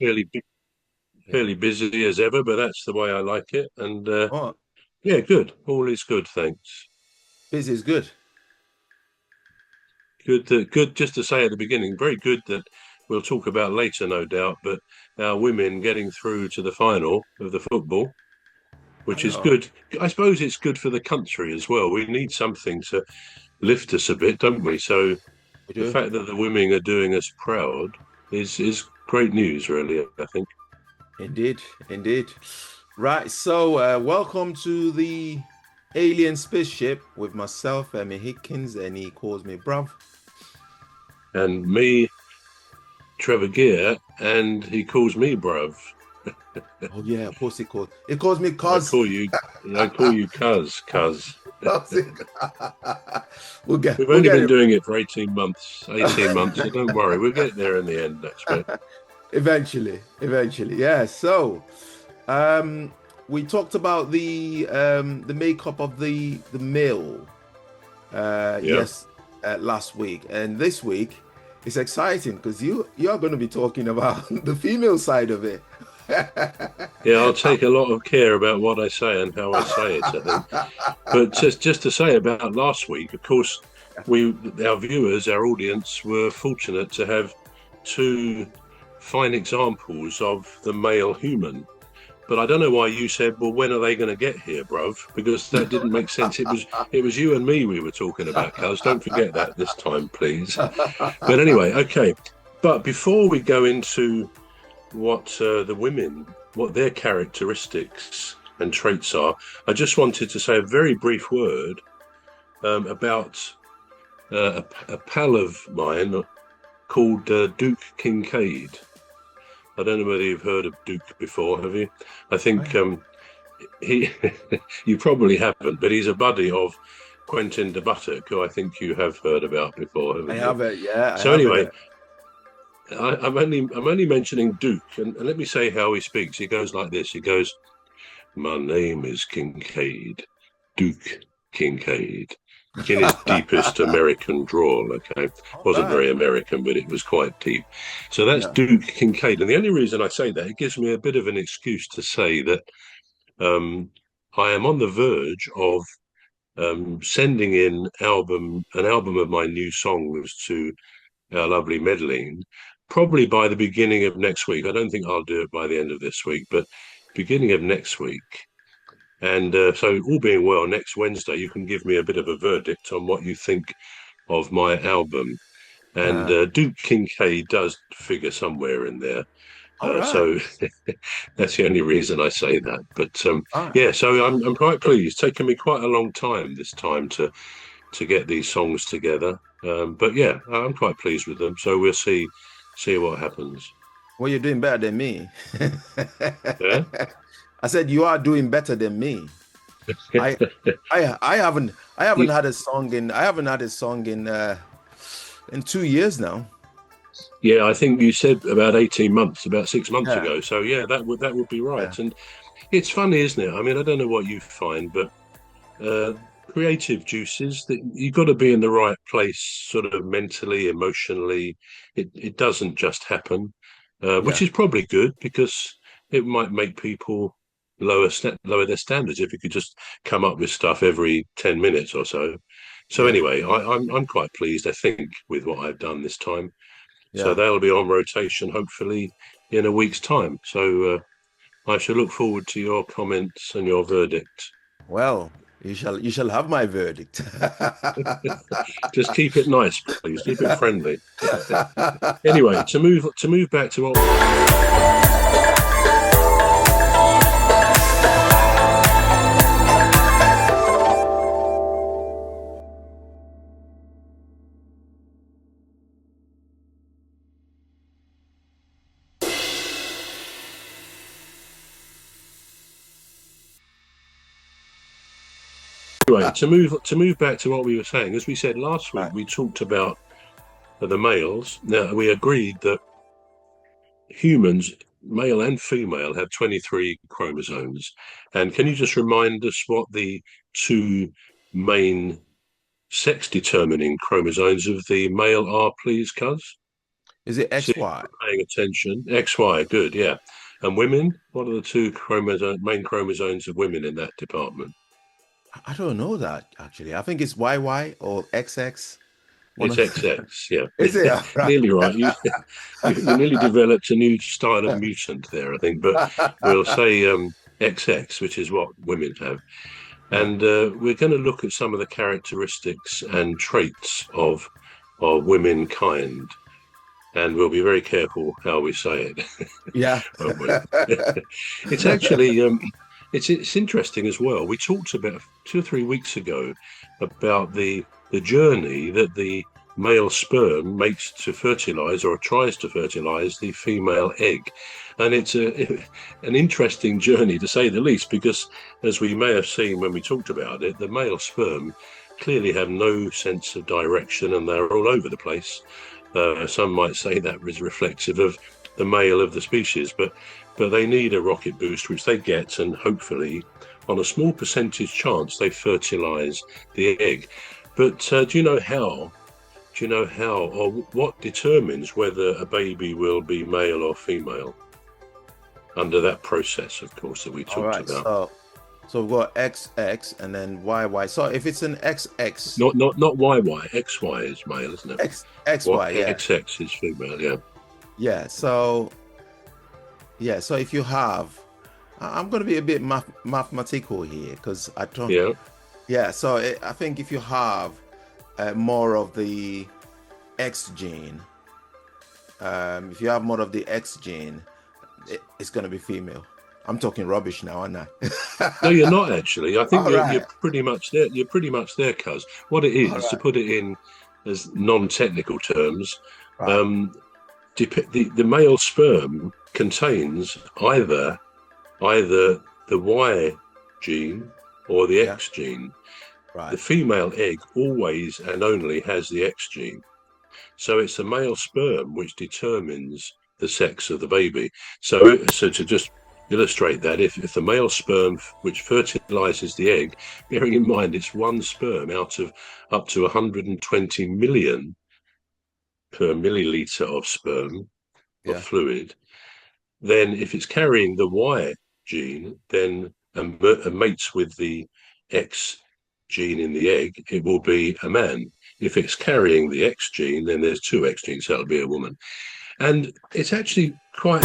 Yeah. fairly busy as ever, but that's the way I like it. And Oh, yeah, good. All is good, thanks. busy is good. Good. Just to say at the beginning, very good that we'll talk about later, no doubt. But our women getting through to the final of the football, I which is know. good. I suppose it's good for the country as well. We need something to lift us a bit, don't we? So We the do. fact that the women are doing us proud is great news, really. I think. Indeed. Indeed. Right. So, welcome to the Alien Spaceship with myself, Emmy Hikins, and he calls me bruv. And me, Trevor Gear, and he calls me bruv. Oh yeah, of course it calls me I cuz. call you, I call you cuz. We've We'll only get been it doing it for 18 months, so don't worry, we'll get there in the end, I expect. eventually. Eventually. Yeah. So, um we talked about the makeup of the male Yeah. yes last week, and this week it's exciting because you're going to be talking about the female side of it. Yeah, I'll take a lot of care about what I say and how I say it, I think. But just to say about last week, of course, we our viewers, our audience were fortunate to have two fine examples of the male human. But I don't know why you said, "Well, when are they going to get here, bruv?" Because that didn't make sense. It was you and me we were talking about, cuz. Don't forget that this time, please. But anyway, okay. But before we go into what the women, what their characteristics and traits are, I just wanted to say a very brief word about a pal of mine called Duke Kincaid. I don't know whether you've heard of Duke before, have you? I think he, you probably haven't, but he's a buddy of Quentin de Buttock, who I think you have heard about before, I haven't you? have it. Yeah, I So have it. anyway, I'm only mentioning Duke, and let me say how he speaks. He goes like this. He goes, "My name is Kincaid, Duke Kincaid." In his deepest American drawl, okay, All wasn't right. very American, but it was quite deep. So that's Yeah. Duke Kincaid, and the only reason I say that, it gives me a bit of an excuse to say that um, I am on the verge of sending in an album of my new songs to our lovely Medellin, probably by the beginning of next week. I don't think I'll do it by the end of this week, but beginning of next week. And so, all being well, next Wednesday, you can give me a bit of a verdict on what you think of my album. And Uh, Duke Kincaid does figure somewhere in there. all right. So that's the only reason I say that. But All right. yeah, so I'm quite pleased. It's taken me quite a long time this time to get these songs together. But yeah, I'm quite pleased with them. So we'll see what happens. Well, you're doing better than me. Yeah. I said you are doing better than me. I I haven't had a song in 2 years now. Yeah, I think you said about 18 months, about 6 months Yeah. ago. So yeah, that would be right. Yeah. And it's funny, isn't it? I mean, I don't know what you find, but uh, creative juices that you've got to be in the right place, sort of mentally, emotionally. It doesn't just happen, which Yeah. is probably good because it might make people lower their standards if you could just come up with stuff every 10 minutes or so. So Yeah. anyway, I'm quite pleased, I think, with what I've done this time. So Yeah. they'll be on rotation hopefully in a week's time. So I shall look forward to your comments and your verdict. Well, you shall have my verdict. Just keep it nice, please. Keep it friendly. Anyway, to move back to what. Anyway, to move back to what we were saying, as we said last week, Right. we talked about the males. Now we agreed that humans, male and female, have 23 chromosomes. And can you just remind us what the two main sex determining chromosomes of the male are, please, Cuz? Is it See, if XY? you're paying attention. XY, good, yeah. And women, what are the two main chromosomes of women in that department? I don't know that actually. I think it's YY or XX. One It's of XX, yeah. is it? All right. Nearly right. You nearly developed a new style of mutant there, I think. But we'll say XX, which is what women have. Yeah. And we're going to look at some of the characteristics and traits of womankind. And we'll be very careful how we say it, Yeah. won't we? It's actually it's interesting as well. We talked about 2 or 3 weeks ago about the journey that the male sperm makes to fertilize or tries to fertilize the female egg, and it's an interesting journey to say the least, because as we may have seen when we talked about it, the male sperm clearly have no sense of direction and they're all over the place. Some might say that was reflective of the male of the species, but they need a rocket boost, which they get, and hopefully, on a small percentage chance, they fertilize the egg. But do you know how? Do you know how, or what determines whether a baby will be male or female under that process, of course, that we All talked right. about? So we've got XX and then YY. So if it's an XX, Not YY. XY is male, isn't it? XY, What yeah. XX is female? Yeah. Yeah. So if you have, I'm going to be a bit mathematical here because I don't. Yeah. Yeah. So I think if you have more of the X gene, if you have more of the X gene, it's going to be female. I'm talking rubbish now, aren't I? No, you're not actually. I think All you're right. pretty much there. You're pretty much there, cuz. What it All is, to right. put it in as non-technical terms, Right. um, the male sperm contains either the Y gene or the Yeah. X gene. The Right. female egg always and only has the X gene. So it's the male sperm which determines the sex of the baby. So to just illustrate that, if the male sperm which fertilizes the egg, bearing in mind it's one sperm out of up to 120 million per milliliter of sperm of Yeah. fluid, then if it's carrying the Y gene, then and mates with the X gene in the egg, it will be a man. If it's carrying the X gene, then there's two X genes, so it'll be a woman. And it's actually quite